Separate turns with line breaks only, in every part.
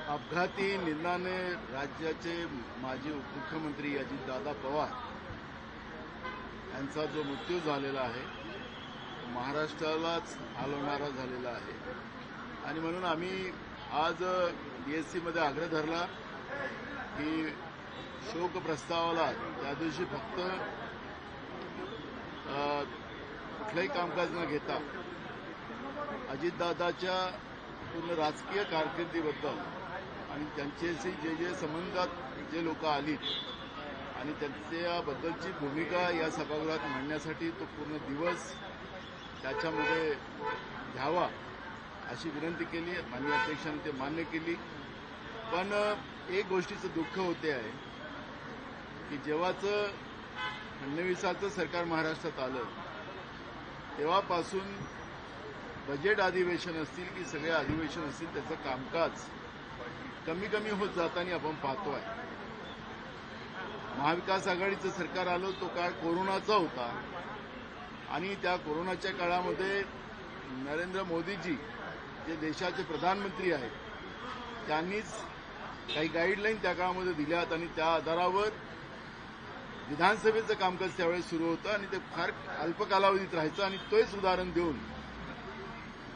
अपघाती निंदाने राज्याचे माजी उपमुख्यमंत्री अजितदादा पवार यांचा जो मृत्यू झालेला आहे तो महाराष्ट्रालाच हलवणारा झालेला आहे आणि म्हणून आम्ही आज बीएससीमध्ये आग्रह धरला की शोक प्रस्तावाला त्या दिवशी फक्त कुठलंही कामकाज न घेता अजितदादाच्या पूर्ण राजकीय कारकिर्दीबद्दल आणि त्यांच्याशी जे संबंधात जे लोक आलीत आणि त्यांच्याबद्दलची भूमिका या सभागृहात मांडण्यासाठी तो पूर्ण दिवस त्याच्यामध्ये घ्यावा अशी विनंती केली. माननीय अध्यक्षांनी ते मान्य केली. पण एक गोष्टीचं दुःख होते आहे की जेव्हाचं फडणवीसाचं सरकार महाराष्ट्रात आलं तेव्हापासून बजेट अधिवेशन असतील की सगळे अधिवेशन असतील त्याचं कामकाज कमी कमी होत जाताना आपण पाहतोय. महाविकास आघाडीचं सरकार आलं तो काळ कोरोनाचा होता आणि त्या कोरोनाच्या काळामध्ये नरेंद्र मोदीजी जे देशाचे प्रधानमंत्री आहेत त्यांनीच काही गाईडलाईन त्या काळामध्ये दिल्यात आणि त्या आधारावर विधानसभेचं कामकाज त्यावेळेस सुरू होतं आणि ते फार अल्प कालावधीत राहायचं आणि तोच उदाहरण देऊन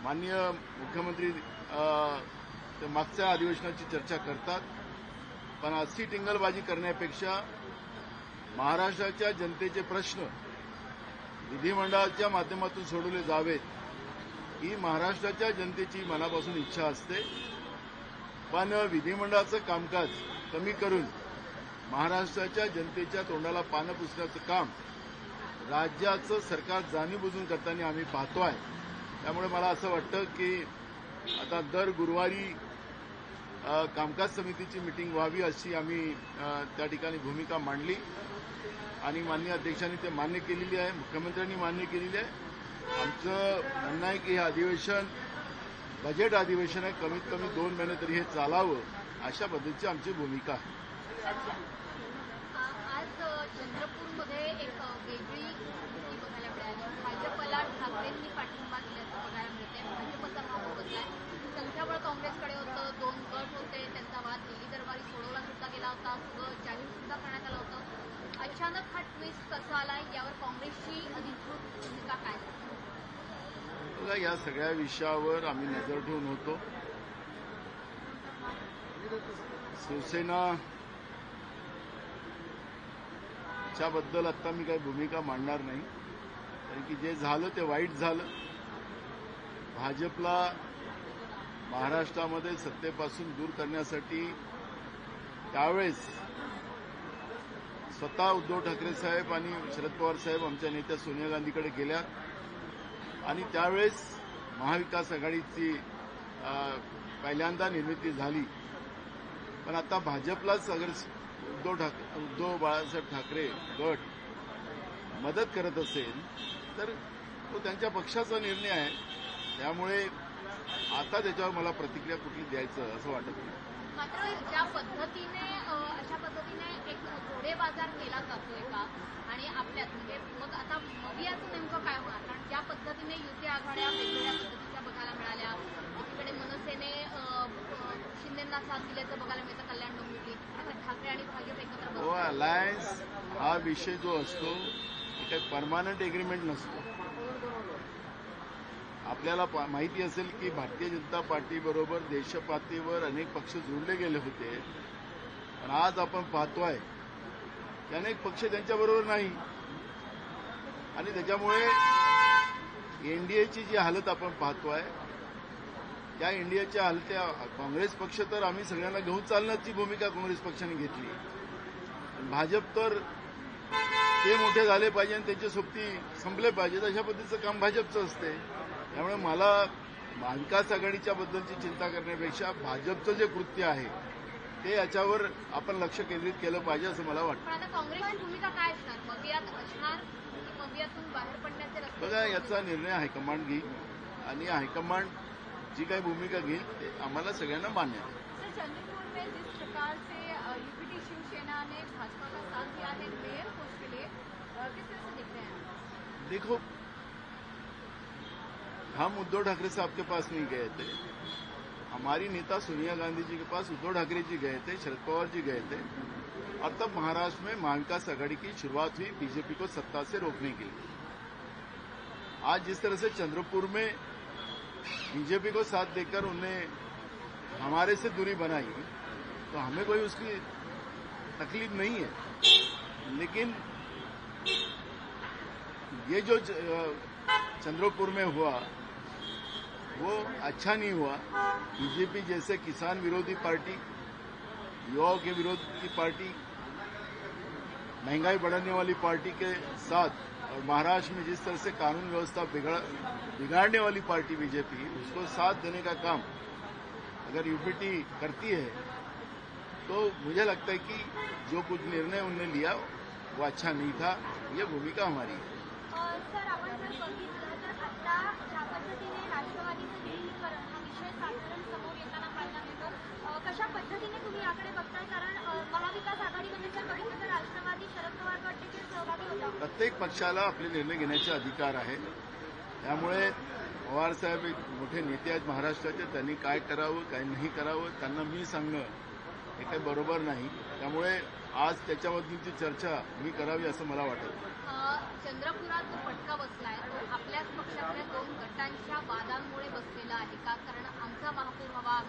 माननीय मुख्यमंत्री ते मागच्या अधिवेशनाची चर्चा करतात. पण अशी टिंगलबाजी करण्यापेक्षा महाराष्ट्राच्या जनतेचे प्रश्न विधिमंडळाच्या माध्यमातून सोडवले जावेत ही महाराष्ट्राच्या जनतेची मनापासून इच्छा असते. पण विधिमंडळाचं कामकाज कमी करून महाराष्ट्राच्या जनतेच्या तोंडाला पानं पुसण्याचं काम राज्याचं सरकार जाणीवबुजून करताना आम्ही पाहतोय. त्यामुळे मला असं वाटतं की आता दर गुरुवारी कामकाज समितीची मिटिंग व्हावी अशी आम्ही त्या ठिकाणी भूमिका मांडली आणि माननीय अध्यक्षांनी ते मान्य केलेली आहे. मुख्यमंत्र्यांनी मान्य केलेली आहे. आमचं म्हणणं आहे की हे अधिवेशन बजेट अधिवेशन आहे. कमीत कमी 2 महिने तरी हे चालावं अशा पद्धतीची आमची भूमिका आहे.
आज चंद्रपूरमध्ये एक वेगळी स्थिती बघायला मिळाली. भाजपला ठाकरेंनी पाठिंबा दिल्याचं बघायला मिळते. भाजपचा भाव बदलाय. संख्याबळ काँग्रेसकडे होतं. 2 गट होते. त्यांचा वाद दिल्ली दरबारी सोडवला सुद्धा गेला होता. सगळं जाहीर सुद्धा करण्यात आलं होतं. अचानक हा ट्विस्ट कसा आला यावर काँग्रेसची अधिकृत भूमिका काय?
बघा या सगळ्या विषयावर आम्ही नजर ठेवून होतो. शिवसेना त्याबद्दल आता मी काही भूमिका मांडणार नाही कारण की जे झालं ते वाईट झालं. भाजपला महाराष्ट्रामध्ये सत्तेपासून दूर करण्यासाठी त्यावेळेस स्वतः उद्धव ठाकरे साहेब आणि शरद पवार साहेब आमच्या नेत्या सोनिया गांधीकडे गेल्या आणि त्यावेळेस महाविकास आघाडीची पहिल्यांदा निर्मिती झाली. पण आता भाजपलाच अगर उद्धव बाळासाहेब ठाकरे गट मदत करत असेल तर तो त्यांच्या पक्षाचा निर्णय आहे. त्यामुळे आता त्याच्यावर मला प्रतिक्रिया कुठली द्यायचं असं वाटत नाही.
मात्र ज्या पद्धतीने अशा पद्धतीने एक घोडे बाजार केला जातोय का आणि आपल्यात म्हणजे मग आता मवियाचं नेमकं काय होणार? कारण ज्या पद्धतीने युती आघाड्या वेगवेगळ्या पद्धतीच्या बघायला मिळाल्या. एकीकडे मनसेने शिंदेंना साथ दिल्याचं बघायला मिळतं कल्याण डोंबिवलीत. ठाकरे आणि भाजप एकत्र
अलायन्स हा विषय जो असतो तो काही परमानंट एग्रीमेंट नसतो. आपल्याला माहिती असेल की भारतीय जनता पार्टीबरोबर देशपातळीवर अनेक पक्ष जोडले गेले होते. पण आज आपण पाहतोय की अनेक पक्ष त्यांच्याबरोबर नाही आणि त्याच्यामुळे एनडीएची जी हालत आपण पाहतोय त्या एनडीएच्या हालत्या काँग्रेस पक्ष तर आम्ही सगळ्यांना घेऊन चालण्याची भूमिका काँग्रेस पक्षाने घेतली. भाजप तर ते मोठे झाले पाहिजे आणि त्यांचे सोबती संपले पाहिजेत अशा पद्धतीचं काम भाजपचं असते. त्यामुळे मला महाविकास आघाडीच्या बद्दलची चिंता करण्यापेक्षा भाजपचं जे कृत्य आहे ते याच्यावर आपण लक्ष केंद्रित केलं पाहिजे असं मला वाटतं.
आता काँग्रेसची भूमिका काय असणार? मवियात असणार की मवियातून बाहेर पडण्याचे रस्ते?
बघा याचा निर्णय हायकमांड घेईल आणि हायकमांड जी काही भूमिका घेईल ते आम्हाला सगळ्यांना मान्य आहे.
सर चंद्रपुर में जिस प्रकार से यूपीटी शिवसेना ने भाजपा का साथ दिया है मेयर पोस्ट के लिए किस तरह से देख रहे हैं?
देखो हम उद्धव ठाकरे साहब के पास नहीं गए थे. हमारी नेता सोनिया गांधी जी के पास उद्धव ठाकरे जी गए थे, शरद पवार जी गए थे, और तब महाराष्ट्र में महाविकास आघाड़ी की शुरुआत हुई बीजेपी को सत्ता से रोकने के लिए। आज जिस तरह से चंद्रपुर में बीजेपी को साथ देकर उन्हें हमारे से दूरी बनाई, तो हमें कोई उसकी तकलीफ नहीं है, लेकिन ये जो चंद्रपुर में हुआ वो अच्छा नहीं हुआ। बीजेपी जैसे किसान विरोधी पार्टी, युवाओं के विरोध की पार्टी, महंगाई बढ़ाने वाली पार्टी के साथ, और महाराष्ट्र में जिस तरह से कानून व्यवस्था बिगाड़ने वाली पार्टी बीजेपी, उसको साथ देने का काम अगर यूपीटी करती है तो मुझे लगता है कि जो कुछ निर्णय उन्होंने लिया वो अच्छा नहीं था। ये भूमिका हमारी है।
सर, आपण जर बघितलं तर आता ज्या पद्धतीने राष्ट्रवादीचं विलीनीकरण हा विषय साधारण समोर येताना पाहायला मिळतो, कशा पद्धतीने तुम्ही याकडे बघताय? कारण महाविकास आघाडीमध्ये जर बघितलं तर राष्ट्रवादी शरद पवार गट देखील सहभागी होता.
प्रत्येक पक्षाला आपले निर्णय घेण्याचे अधिकार आहे, त्यामुळे पवारसाहेब एक मोठे नेते आहेत महाराष्ट्राचे, त्यांनी काय करावं काय नाही करावं त्यांना मी सांगणं हे काही बरोबर नाही, त्यामुळे आज त्याच्याबद्दलची चर्चा मी करावी असं मला वाटत.
चंद्रपुरात जो फटका बसलाय तो आपल्याच पक्षातल्या दोन गटांच्या वादांमुळे बसलेला आहे का? कारण आमचा महापौर हवा,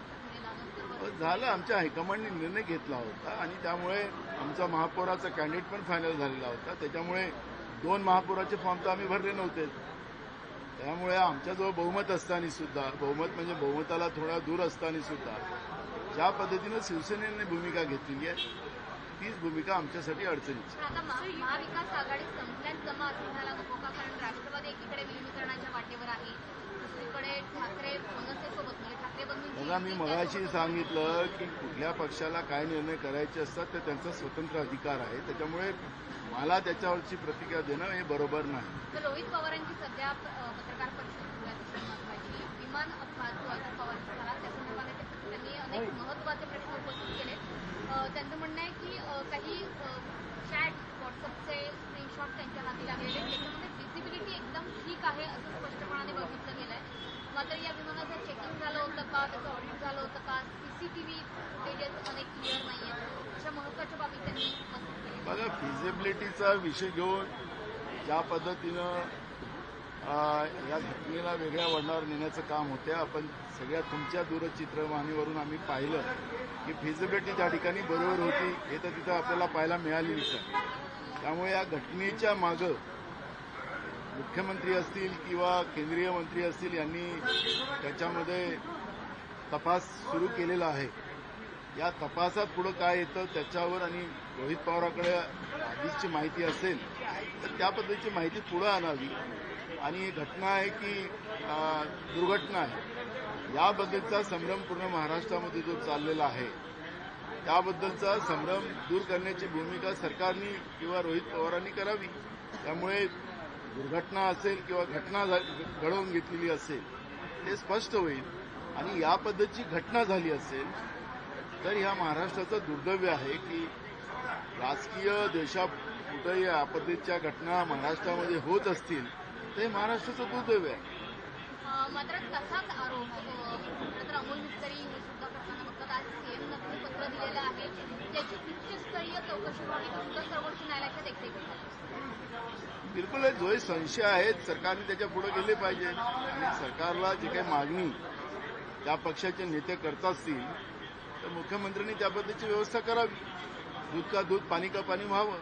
झालं, आमच्या हायकमांडने निर्णय घेतला होता आणि त्यामुळे आमचा महापौराचा कॅन्डिडेट पण फायनल झालेला होता. त्याच्यामुळे 2 महापौराचे फॉर्म तर आम्ही भरले नव्हते. त्यामुळे आमच्याजवळ बहुमत असताना सुद्धा, बहुमत म्हणजे बहुमताला थोडा दूर असताना सुद्धा ज्या पद्धतीनं शिवसेनेने भूमिका घेतलेली आहे तीच भूमिका आमच्यासाठी अडचणीची.
आता महाविकास आघाडी संपल्यात जमा असं म्हणायला नको का? कारण राष्ट्रवादी एकीकडे विलीनीकरणाच्या वाटेवर आहे, दुसरीकडे ठाकरे मनसेसोबत, म्हणजे ठाकरे बंधूंची.
बघा, मी मगाशी सांगितलं की कुठल्या पक्षाला काय निर्णय करायचे असतात ते त्यांचा स्वतंत्र अधिकार आहे, त्याच्यामुळे मला त्याच्यावरची प्रतिक्रिया देणं हे बरोबर नाही.
तर रोहित पवारांची सध्या पत्रकार परिषद महत्वाची, विमान अपघात जो अजित पवारांचा झाला त्या संदर्भाने त्यांनी अनेक महत्वाचे प्रश्न उपस्थित केले. त्यांचं म्हणणं आहे की काही चॅट व्हॉट्सअपचे स्क्रीनशॉट त्यांच्या हाती लागलेले, त्याच्यामध्ये व्हिजिबिलिटी एकदम ठीक आहे असं स्पष्टपणाने बघितलं गेलंय. मात्र या विमानाचं चेकिंग झालं होतं का, त्याचं ऑडिट झालं होतं का, सीसीटीव्ही फुटेजेस अनेक क्लिअर नाहीये, अशा महत्वाच्या बाबी त्यांनी उपस्थित केल्या.
बघा, फिजिबिलिटीचा विषय घेऊन ज्या पद्धतीनं या घटनेला वेगळ्या वळणावर नेण्याचं काम होते, आपण सगळ्या तुमच्या दूरचित्रवाणीवरून आम्ही पाहिलं की फिजिबिलिटी त्या ठिकाणी बरोबर होती, हे तर तिथं आपल्याला पाहायला मिळालेलीच आहे. त्यामुळे या घटनेच्या मागं मुख्यमंत्री असतील किंवा केंद्रीय मंत्री असतील यांनी त्याच्यामध्ये तपास सुरू केलेला आहे. या तपासात पुढं काय येतं त्याच्यावर, आणि रोहित पवाराकडे आधीची माहिती असेल तर त्या पद्धतीची माहिती पुढं आणावी, आणि ही घटना आहे की दुर्घटना आहे याबद्दलचा संभ्रम पूर्ण महाराष्ट्रामध्ये जो चाललेला आहे त्याबद्दलचा संभ्रम दूर करण्याची भूमिका सरकारने किंवा रोहित पवारांनी करावी. त्यामुळे दुर्घटना असेल किंवा घटना घडवून घेतलेली असेल ते स्पष्ट होईल, आणि या पद्धतीची घटना झाली असेल तर ह्या महाराष्ट्राचं दुर्दैव आहे की राजकीय देशात कुठेही या पद्धतीच्या घटना महाराष्ट्रामध्ये होत असतील तर हे महाराष्ट्राचं दुर्दैव आहे.
मात्र तसाच आरोप तर अमोल मिस्त्री हे सुद्धा करताना बघतात. आज सीएमने पत्र दिलेलं आहे त्याची उच्चस्तरीय चौकशी व्हावी, सुद्धा सर्वोच्च न्यायालयाच्या देखरेखीखाली.
बिलकुल, जो संशय आहेत सरकारने त्याच्या पुढे गेले पाहिजे, आणि सरकारला जी काही मागणी त्या पक्षाचे नेते करत असतील तर मुख्यमंत्र्यांनी त्याबद्दलची व्यवस्था करावी. दूध का दूध पाणी का पाणी व्हावं.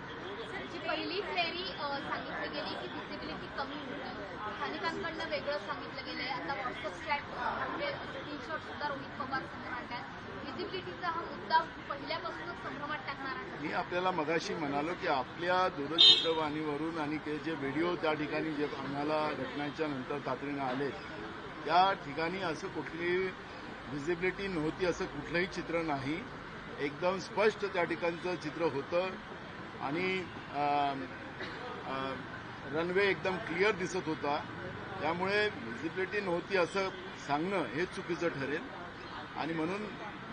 जी पहिली फेरी सांगितली गेली की व्हिजिबिलिटी कमी होती, स्थानिकांकडनं वेगळं सांगितलं गेलंय. आता व्हॉट्सअप चॅट म्हणजे स्क्रीनशॉट सुद्धा रोहित पवार समोर आणतात. व्हिजिबिलिटीचा हा मुद्दा पहिल्यापासूनच संभ्रमात टाकणारा.
मी आपल्याला मगाशी म्हणालो की आपल्या दूरचित्रवाणीवरून आणि ते जे व्हिडिओ त्या ठिकाणी जे आम्हाला घटनेच्या नंतर तातडीनं आले त्या ठिकाणी असं कुठली व्हिजिबिलिटी नव्हती, असं कुठलंही चित्र नाही. एकदम स्पष्ट त्या ठिकाणचं चित्र होतं, आणि रनवे एकदम क्लिअर दिसत होता. त्यामुळे व्हिजिबिलिटी नव्हती असं सांगणं हे चुकीचं ठरेल, आणि म्हणून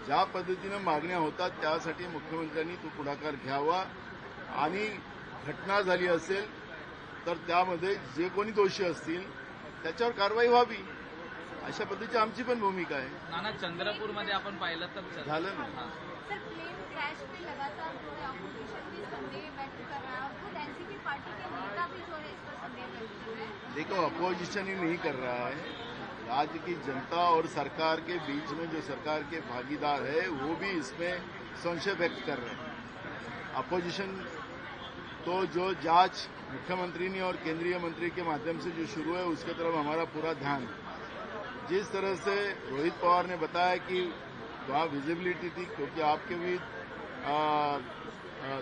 ज्या पद्धतीनं मागण्या होतात त्यासाठी मुख्यमंत्र्यांनी तो पुढाकार घ्यावा, आणि घटना झाली असेल तर त्यामध्ये जे कोणी दोषी असतील त्याच्यावर कारवाई व्हावी. अशा पद्धतीची आमची पण भूमिका आहे.
नाना, चंद्रपूरमध्ये आपण पाहिलं तर
झालं ना.
हां.
सर, प्लेन क्रैश पे लगातार जो है अपोजिशन भी संदेह व्यक्त कर रहा है और खुद एनसीपी पार्टी के नेता भी जो है इस पर संदेह व्यक्त कर रहे हैं.
देखो, अपोजिशन ही नहीं कर रहा है, राज्य की जनता और सरकार के बीच में जो सरकार के भागीदार है वो भी इसमें संशय व्यक्त कर रहे हैं. अपोजिशन तो जो जांच मुख्यमंत्री ने और केंद्रीय मंत्री के माध्यम से जो शुरू है उसके तरफ हमारा पूरा ध्यान है. जिस तरह से रोहित पवार ने बताया कि वहाँ विजिबिलिटी थी, क्योंकि आपके भी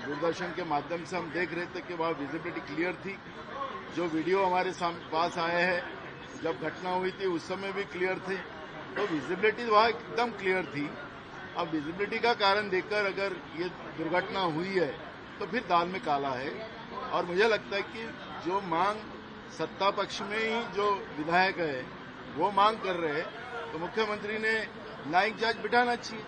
दूरदर्शन के माध्यम से हम देख रहे थे कि वहाँ विजिबिलिटी क्लियर थी. जो वीडियो हमारे पास आए हैं जब घटना हुई थी उस समय भी क्लियर थे, तो विजिबिलिटी वहाँ एकदम क्लियर थी. अब विजिबिलिटी का कारण देखकर अगर ये दुर्घटना हुई है तो फिर दाल में काला है. और मुझे लगता है कि जो मांग सत्ता पक्ष में ही जो विधायक है वो मांग कर रहे हैं, तो मुख्यमंत्री ने न्यायिक जांच बिठाना चाहिए.